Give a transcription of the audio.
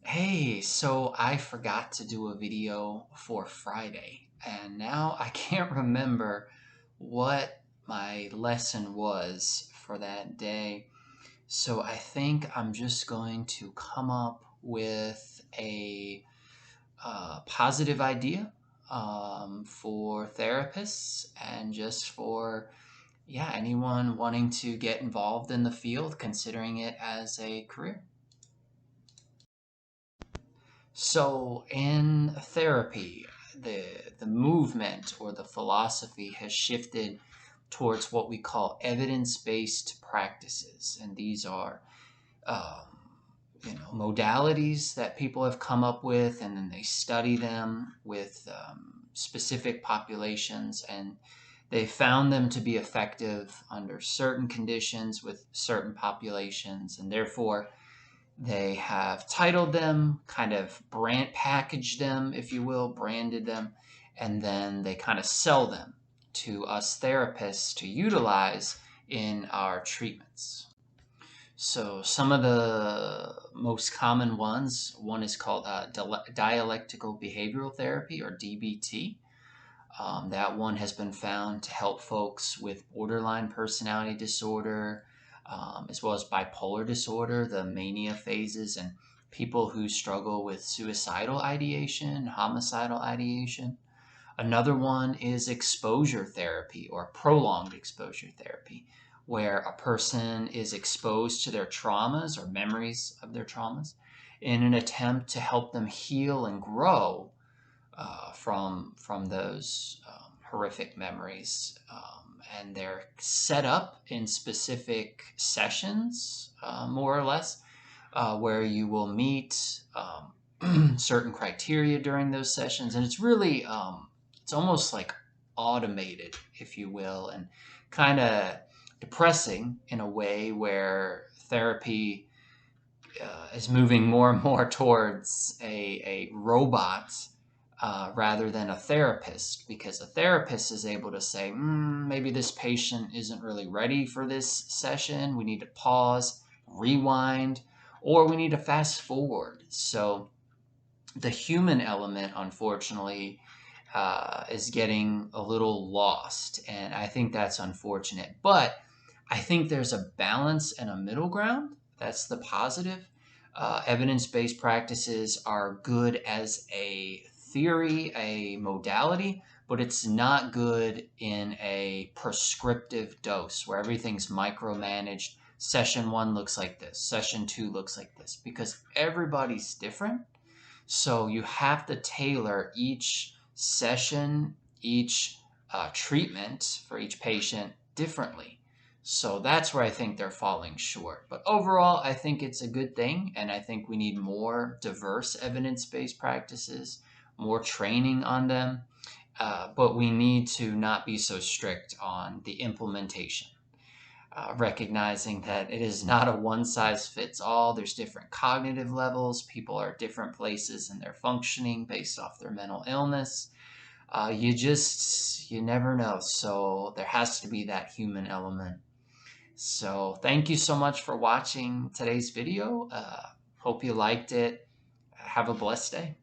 Hey, so I forgot to do a video for Friday, and now I can't remember what my lesson was for that day. So I think I'm just going to come up with a positive idea for therapists and just for, yeah, anyone wanting to get involved in the field, considering it as a career. So in therapy, the movement or the philosophy has shifted towards what we call evidence-based practices, and these are modalities that people have come up with, and then they study them with specific populations, and they found them to be effective under certain conditions with certain populations, and therefore they have titled them, kind of brand packaged them, if you will, branded them, and then they kind of sell them to us therapists to utilize in our treatments. So some of the most common ones, one is called dialectical behavioral therapy, or DBT. That one has been found to help folks with borderline personality disorder, as well as bipolar disorder, the mania phases, and people who struggle with suicidal ideation, homicidal ideation. Another one is exposure therapy or prolonged exposure therapy, where a person is exposed to their traumas or memories of their traumas in an attempt to help them heal and grow from those horrific memories. And they're set up in specific sessions, more or less, where you will meet certain criteria during those sessions. And it's really, it's almost like automated, if you will, and kind of depressing in a way where therapy is moving more and more towards a robot rather than a therapist, because a therapist is able to say, maybe this patient isn't really ready for this session. We need to pause, rewind, or we need to fast forward. So the human element, unfortunately, is getting a little lost. And I think that's unfortunate. But I think there's a balance and a middle ground. That's the positive. Evidence-based practices are good as a theory, a modality, but it's not good in a prescriptive dose where everything's micromanaged. Session one looks like this, session two looks like this, because everybody's different. So you have to tailor each session, each treatment for each patient differently. So that's where I think they're falling short. But overall, I think it's a good thing. And I think we need more diverse evidence-based practices, more training on them. But we need to not be so strict on the implementation. Recognizing that it is not a one size fits all. There's different cognitive levels. People are at different places in their functioning based off their mental illness. You never know. So there has to be that human element. So thank you so much for watching today's video. Hope you liked it. Have a blessed day.